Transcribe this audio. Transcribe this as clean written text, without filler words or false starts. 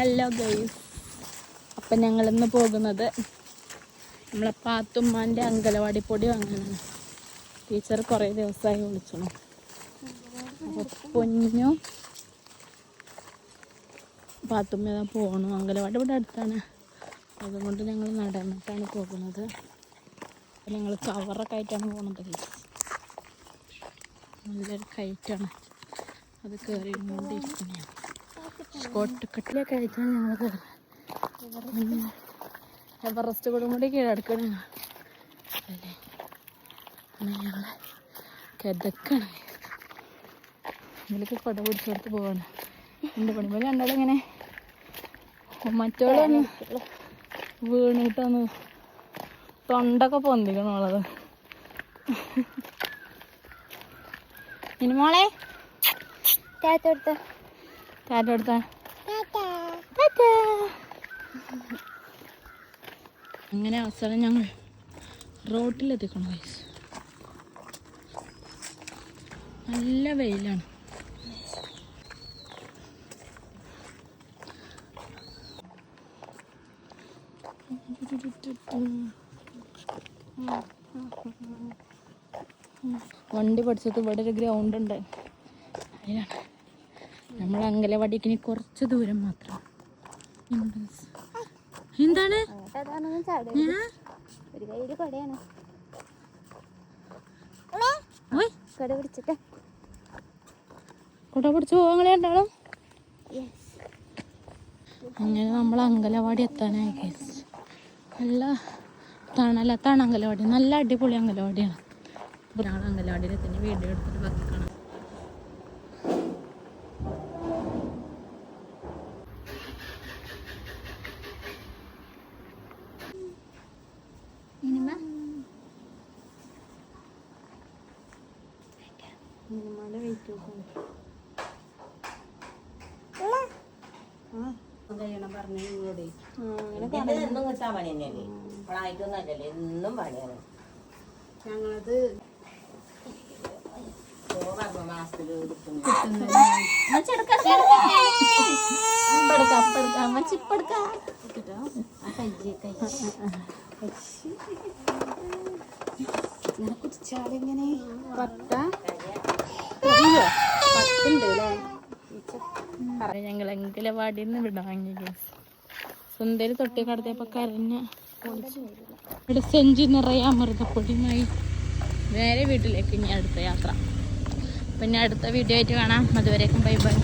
Hello guys, അപ്പം ഞങ്ങളിന്ന് പോകുന്നത് നമ്മളെ പാത്തുമ്മാൻ്റെ അങ്കലവാടി പൊടി വാങ്ങാനാണ്. ടീച്ചർ കുറേ ദിവസമായി വിളിച്ചണം. അപ്പോൾ പൊന്നും പാത്തുമ്മ പോകണം. അങ്കലവാടി ഇവിടെ അടുത്താണ്, അതുകൊണ്ട് ഞങ്ങൾ നടന്നിട്ടാണ് പോകുന്നത്. അപ്പം ഞങ്ങൾ കവറൊക്കെ ആയിട്ടാണ് പോകുന്നത് ഗൈസ്. നല്ലൊരു കയറ്റാണ്, അത് കയറിക്കൊണ്ടിരിക്കുന്നതാണ്. കോട്ടക്കട്ടിലൊക്കെ ആയിട്ടാണ് ഞങ്ങൾ കയറുന്നത്. എവറസ്റ്റ് കൂടി കീഴടക്കണം അല്ലേ. ഞങ്ങൾ കിതക്കാണ്. ഇതിലേക്ക് കൊട പിടിച്ചെടുത്ത് പോവാണ്. എൻ്റെ പണിപോലെ രണ്ടാളും ഇങ്ങനെ മറ്റോളൊന്ന് വീണിട്ടൊന്ന് തൊണ്ടൊക്കെ പൊന്തിക്കണുള്ളത്. ഇനി മോളെ ടാറ്റ കൊടുത്ത അങ്ങനെ അവസാനം ഞങ്ങൾ റോട്ടിലെത്തിക്കണം ഗൈസ്. നല്ല വെയിലാണ്. വണ്ടി പഠിച്ചത് ഇവിടെ ഒരു ഗ്രൗണ്ട് ഉണ്ട്, അതിലാണ്. നമ്മൾ അങ്കലവാടിക്ക് ഇനി കുറച്ച് ദൂരം മാത്രം. എന്താണ് കൊട പിടിച്ച് പോവാങ്ങളെ ഉണ്ടാവും. അങ്ങനെ നമ്മൾ അങ്കലവാടി എത്താനായി ഗൈസ്. നല്ല തണലത്താണ് അങ്കലവാടി, നല്ല അടിപൊളി അങ്കലവാടിയാണ്. ഒരാൾ അങ്കലവാടിയിൽ തന്നെ വീഡിയോ എടുത്തിട്ട് വെക്കണം. ഞങ്ങളത് കുടിച്ചാലിങ്ങനെ ഞങ്ങൾ അങ്കലവാടിയിൽ നിന്ന് ഇവിടെ വാങ്ങി. സുന്ദരി തൊട്ടി കടത്തിയപ്പോൾ കരഞ്ഞ ഇവിടെ സെഞ്ചി നിറയെ അമൃതപ്പൊടിയുമായി നേരെ വീട്ടിലേക്ക് ഇനി അടുത്ത യാത്ര. പിന്നെ അടുത്ത വീഡിയോ ആയിട്ട് കാണാം. അതുവരേക്കും ബൈ ബൈ.